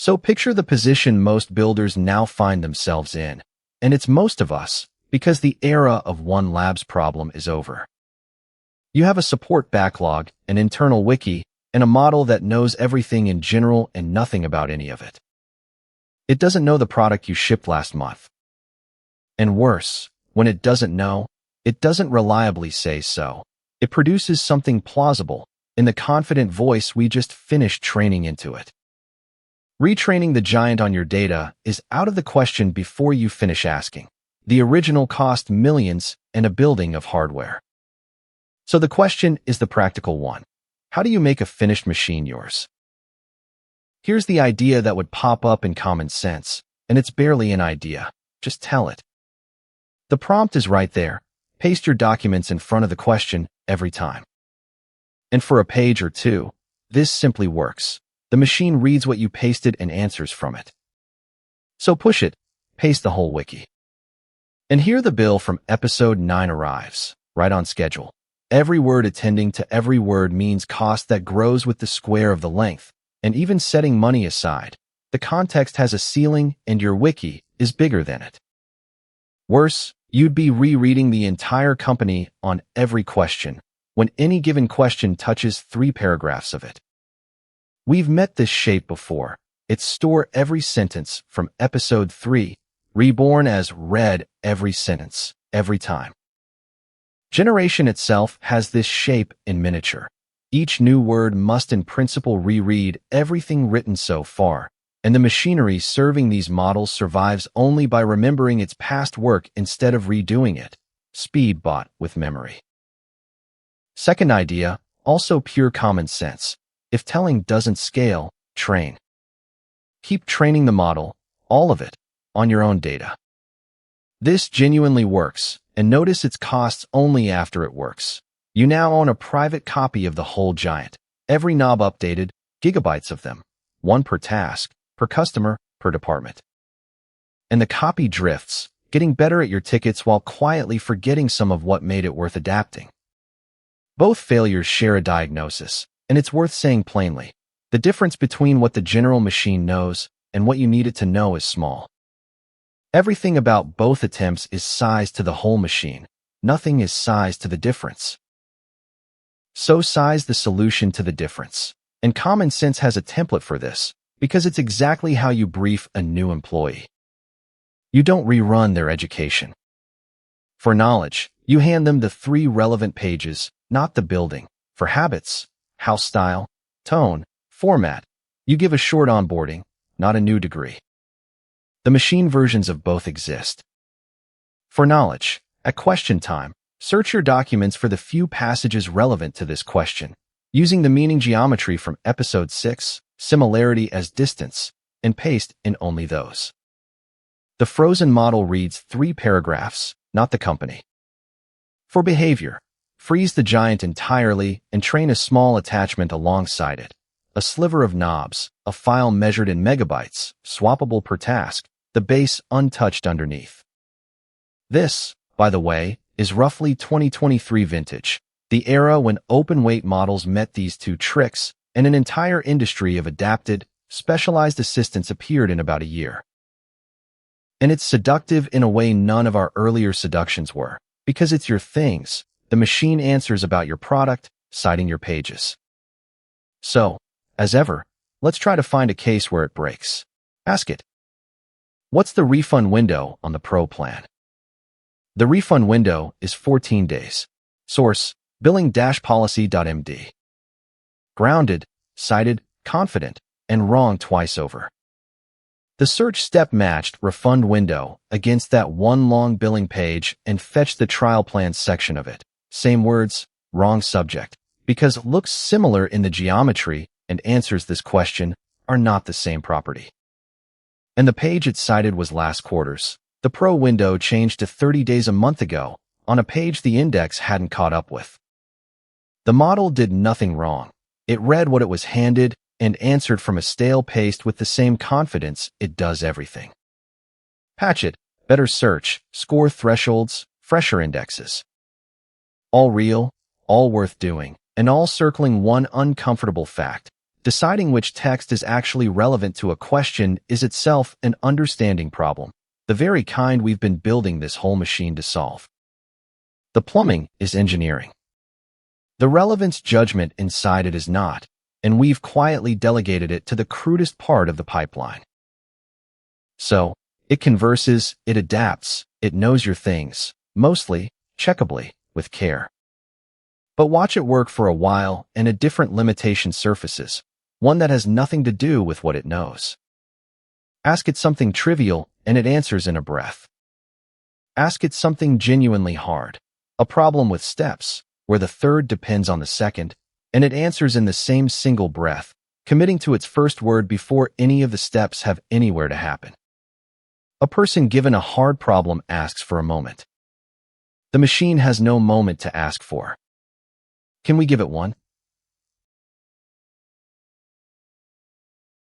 So picture the position most builders now find themselves in, and it's most of us, because the era of one labs problem is over. You have a support backlog, an internal wiki, and a model that knows everything in general and nothing about any of it. It doesn't know the product you shipped last month. And worse, when it doesn't know, it doesn't reliably say so. It produces something plausible, in the confident voice we just finished training into it. Retraining the giant on your data is out of the question before you finish asking. The original cost millions and a building of hardware. So the question is the practical one. How do you make a finished machine yours? Here's the idea that would pop up in common sense, and it's barely an idea. Just tell it. The prompt is right there. Paste your documents in front of the question every time. And for a page or two, this simply works. The machine reads what you pasted and answers from it. So push it, paste the whole wiki. And here the bill from episode 9 arrives, right on schedule. Every word attending to every word means cost that grows with the square of the length, and even setting money aside, the context has a ceiling and your wiki is bigger than it. Worse, you'd be rereading the entire company on every question, when any given question touches 3 paragraphs of it. We've met this shape before. It's store every sentence from episode 3, reborn as read every sentence, every time. Generation itself has this shape in miniature. Each new word must in principle reread everything written so far, and the machinery serving these models survives only by remembering its past work instead of redoing it. Speed bot with memory. Second idea, also pure common sense. If telling doesn't scale, train. Keep training the model, all of it, on your own data. This genuinely works, and notice its costs only after it works. You now own a private copy of the whole giant. Every knob updated, gigabytes of them, 1 per task, per customer, per department. And the copy drifts, getting better at your tickets while quietly forgetting some of what made it worth adapting. Both failures share a diagnosis. And it's worth saying plainly, the difference between what the general machine knows and what you need it to know is small. Everything about both attempts is sized to the whole machine. Nothing is sized to the difference. So size the solution to the difference. And common sense has a template for this, because it's exactly how you brief a new employee. You don't rerun their education. For knowledge, you hand them the 3 relevant pages, not the building. For habits, house style, tone, format, you give a short onboarding, not a new degree. The machine versions of both exist. For knowledge, at question time, search your documents for the few passages relevant to this question, using the meaning geometry from episode 6, similarity as distance, and paste in only those. The frozen model reads 3 paragraphs, not the company. For behavior, freeze the giant entirely and train a small attachment alongside it. A sliver of knobs, a file measured in megabytes, swappable per task, the base untouched underneath. This, by the way, is roughly 2023 vintage, the era when open-weight models met these 2 tricks, and an entire industry of adapted, specialized assistants appeared in about a year. And it's seductive in a way none of our earlier seductions were, because it's your things. The machine answers about your product, citing your pages. So, as ever, let's try to find a case where it breaks. Ask it. What's the refund window on the Pro plan? The refund window is 14 days. Source, billing-policy.md. Grounded, cited, confident, and wrong twice over. The search step matched refund window against that one long billing page and fetched the trial plan section of it. Same words, wrong subject, because looks similar in the geometry and answers this question are not the same property. And the page it cited was last quarter's. The Pro window changed to 30 days a month ago on a page the index hadn't caught up with. The model did nothing wrong. It read what it was handed and answered from a stale paste with the same confidence it does everything. Patch it, better search, score thresholds, fresher indexes. All real, all worth doing, and all circling one uncomfortable fact. Deciding which text is actually relevant to a question is itself an understanding problem, the very kind we've been building this whole machine to solve. The plumbing is engineering. The relevance judgment inside it is not, and we've quietly delegated it to the crudest part of the pipeline. So, it converses, it adapts, it knows your things, mostly, checkably, with care. But watch it work for a while and a different limitation surfaces, one that has nothing to do with what it knows. Ask it something trivial and it answers in a breath. Ask it something genuinely hard, a problem with steps, where the third depends on the second, and it answers in the same single breath, committing to its first word before any of the steps have anywhere to happen. A person given a hard problem asks for a moment. The machine has no moment to ask for. Can we give it one?